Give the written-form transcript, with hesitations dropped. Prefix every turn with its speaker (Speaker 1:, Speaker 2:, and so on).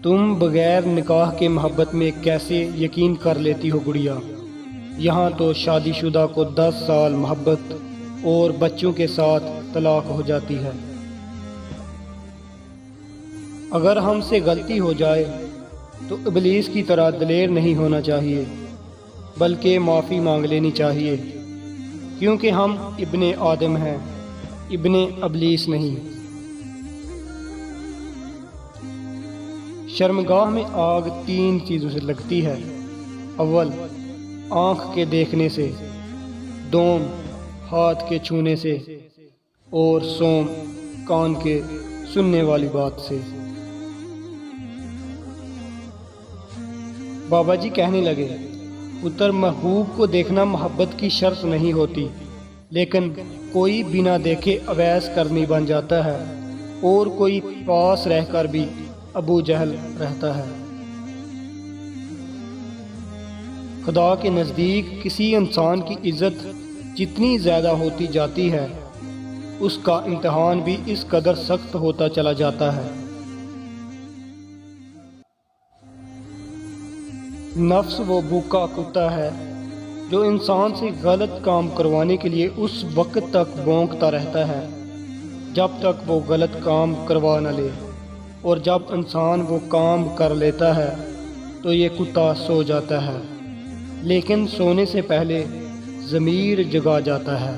Speaker 1: तुम बगैर निकाह के मोहब्बत में कैसे यकीन कर लेती हो गुड़िया। यहाँ तो शादीशुदा को 10 साल मोहब्बत और बच्चों के साथ तलाक हो जाती है। अगर हमसे गलती हो जाए तो इब्लीस की तरह दिलेर नहीं होना चाहिए, बल्कि माफ़ी मांग लेनी चाहिए, क्योंकि हम इब्ने आदम हैं, इब्ने इब्लीस नहीं। शर्मगाह में आग 3 चीज़ों से लगती है। अव्वल, आँख के देखने से, दोम, हाथ के छूने से, और सोम, कान के सुनने वाली बात से। बाबा जी कहने लगे, पुत्र, महबूब को देखना मोहब्बत की शर्त नहीं होती, लेकिन कोई बिना देखे अवैस कर्मी बन जाता है और कोई पास रहकर भी अबू जहल रहता है। खुदा के नज़दीक किसी इंसान की इज्जत जितनी ज़्यादा होती जाती है, उसका इम्तिहान भी इस कदर सख्त होता चला जाता है। नफ्स वो भूखा कुत्ता है जो इंसान से गलत काम करवाने के लिए उस वक्त तक भौंकता रहता है जब तक वो गलत काम करवा न ले, और जब इंसान वो काम कर लेता है तो ये कुत्ता सो जाता है, लेकिन सोने से पहले ज़मीर जगा जाता है।